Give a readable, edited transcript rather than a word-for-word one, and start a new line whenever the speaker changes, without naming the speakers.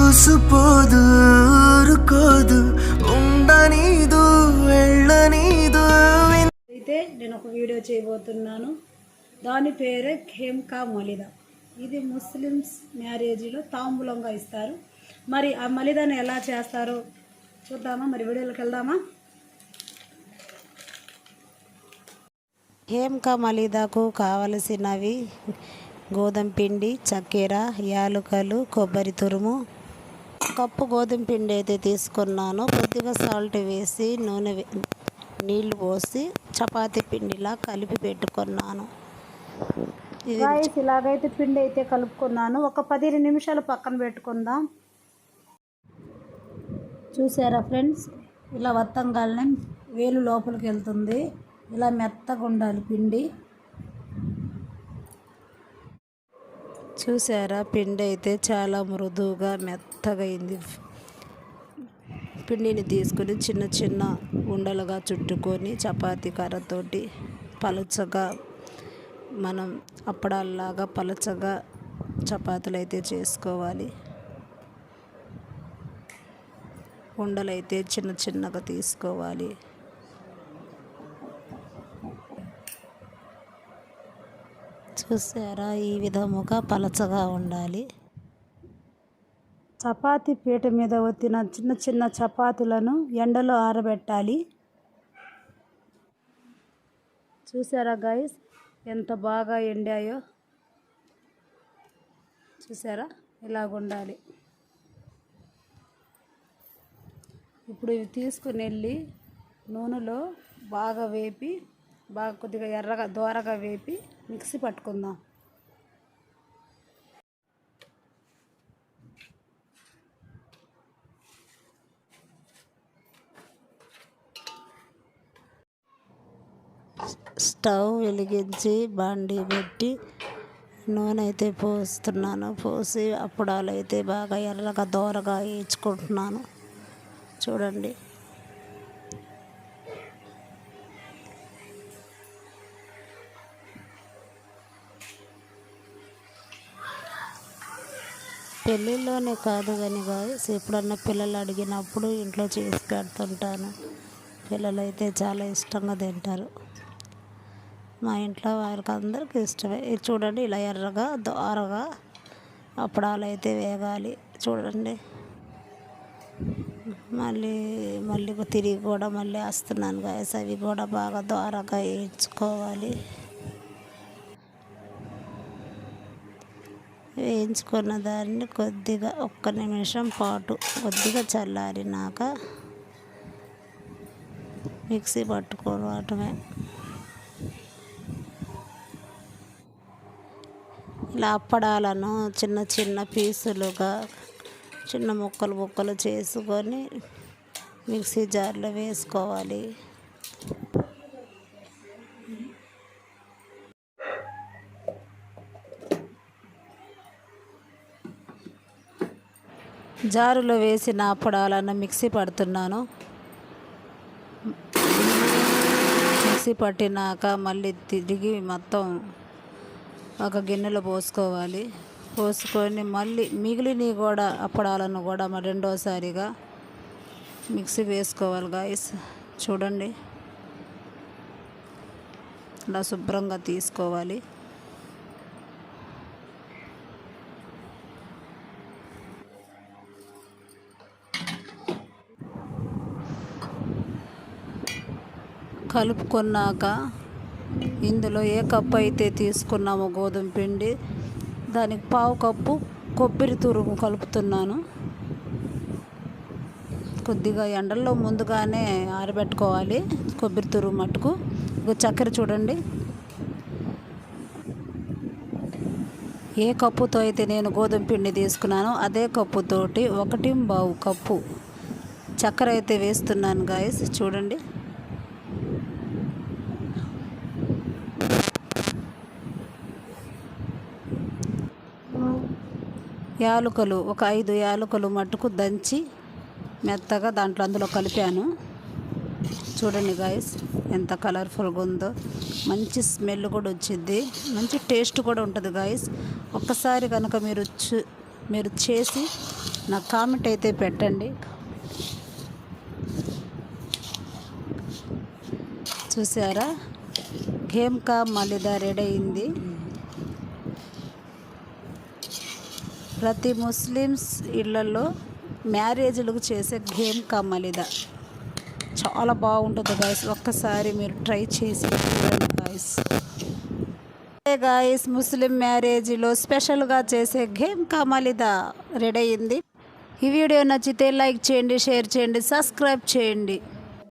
ఊసుపోదు ఊరుకోదు ఉండనీదు వెళ్ళనీదు.
అయితే నేను ఒక వీడియో చేయబోతున్నాను. దాని పేరే ఖేమ్కా మలిదా. ఇది ముస్లిమ్స్ మ్యారేజీలో తాంబూలంగా ఇస్తారు. మరి ఆ మలిదాని ఎలా చేస్తారో చూద్దామా? మరి వీడియోలోకి వెళ్దామా?
ఖేమ్కా మలిదాకు కావలసినవి గోధుమ పిండి, చక్కెర, యాలకులు, కొబ్బరి తురుము. కప్పు గోధుమ పిండి అయితే తీసుకున్నాను. కొద్దిగా సాల్ట్ వేసి నీళ్లు పోసి చపాతీ పిండిలా కలిపి పెట్టుకున్నాను.
ఇలాగైతే పిండి అయితే కలుపుకున్నాను. ఒక 15 నిమిషాలు పక్కన పెట్టుకుందాం. చూసారా ఫ్రెండ్స్, ఇలా వత్తంగానే వేలు లోపలికి వెళ్తుంది. ఇలా మెత్తగా ఉండాలి పిండి.
చూసారా, పిండి అయితే చాలా మృదువుగా మెత్తగా అయింది. పిండిని తీసుకొని చిన్న చిన్న ఉండలుగా చుట్టుకొని చపాతీ కర్రతోటి పలుచగా మనం అప్పడాల్లాగా పలచగా చపాతీలు అయితే చేసుకోవాలి. ఉండలు అయితే చిన్న చిన్నగా తీసుకోవాలి. చూసారా, ఈ విధముగా పలచగా ఉండాలి.
చపాతీ పీట మీద ఒత్తిన చిన్న చిన్న చపాతీలను ఎండలో ఆరబెట్టాలి. చూసారా గైస్, ఎంత బాగా ఎండాయో. చూసారా, ఇలాగ ఉండాలి. ఇప్పుడు ఇవి తీసుకుని వెళ్ళి నూనెలో బాగా వేపి, బాగా కొద్దిగా ఎర్రగా దోరగా వేపి మిక్సీ పట్టుకుందాం.
స్టవ్ వెలిగించి బాండీ పెట్టి నూనె అయితే పోస్తున్నాను. పోసి అప్పడాలు అయితే బాగా ఎర్రగా దోరగా వేయించుకుంటున్నాను. చూడండి, పెళ్ళిళ్ళలోనే కాదు కానీ గాయస్, ఎప్పుడన్నా పిల్లలు అడిగినప్పుడు ఇంట్లో చేసి పెడుతుంటాను. పిల్లలు అయితే చాలా ఇష్టంగా తింటారు. మా ఇంట్లో వారికి అందరికీ ఇష్టమే. ఇది చూడండి, ఇలా ఎర్రగా దోరగా అప్పడాలు అయితే వేగాలి. చూడండి, మళ్ళీ తిరిగి కూడా మళ్ళీ వేస్తున్నాను గాయస్. అవి కూడా బాగా దోరగా వేయించుకోవాలి. వేయించుకున్న దాన్ని కొద్దిగా 1 నిమిషం పాటు కొద్దిగా చల్లారినాక మిక్సీ పట్టుకోవటమే. ఇలా అప్పడాలను చిన్న చిన్న పీసులుగా చిన్న ముక్కలు చేసుకొని మిక్సీ జార్లో వేసుకోవాలి. జారులో వేసిన అప్పడాలను మిక్సీ పడుతున్నాను. మిక్సీ పట్టినాక మళ్ళీ తిరిగి మొత్తం ఒక గిన్నెలో పోసుకోవాలి. పోసుకొని మళ్ళీ మిగిలినవి కూడా అప్పడాలను కూడా మరి రెండోసారిగా మిక్సీ వేసుకోవాలి గాయస్. చూడండి, ఇలా శుభ్రంగా తీసుకోవాలి. కలుపుకున్నాక ఇందులో ఏ కప్పు అయితే తీసుకున్నామో గోధుమ పిండి, దానికి 1/2 కప్పు కొబ్బరి తురుము కలుపుతున్నాను. కొద్దిగా ఎండల్లో ముందుగానే ఆరబెట్టుకోవాలి కొబ్బరి తురుము మట్టుకు. చక్కెర చూడండి, ఏ కప్పుతో అయితే నేను గోధుమ పిండి తీసుకున్నానో అదే కప్పుతోటి 1.25 కప్పు చక్కెర అయితే వేస్తున్నాను గాయస్. చూడండి, యాలకులు ఒక 5 యాలకులు మట్టుకు దంచి మెత్తగా అందులో కలిపాను. చూడండి గాయస్, ఎంత కలర్ఫుల్గా ఉందో. మంచి స్మెల్ కూడా వచ్చింది, మంచి టేస్ట్ కూడా ఉంటుంది గాయస్. ఒక్కసారి కనుక మీరు
మీరు చేసి నాకు కామెంట్ అయితే పెట్టండి. చూసారా, ఘేమ్ కా మలిదా రెడీ అయింది. ప్రతి ముస్లిమ్స్ ఇళ్ళల్లో మ్యారేజ్లకు చేసే ఘేమ్ కా మలిదా చాలా బాగుంటుంది గాయస్. ఒక్కసారి మీరు ట్రై చేసి చూడండి గాయస్. గాయస్, ముస్లిం మ్యారేజ్లో స్పెషల్గా చేసే ఘేమ్ కా మలిదా రెడీ అయింది. ఈ వీడియో నచ్చితే లైక్ చేయండి, షేర్ చేయండి, సబ్స్క్రైబ్ చేయండి.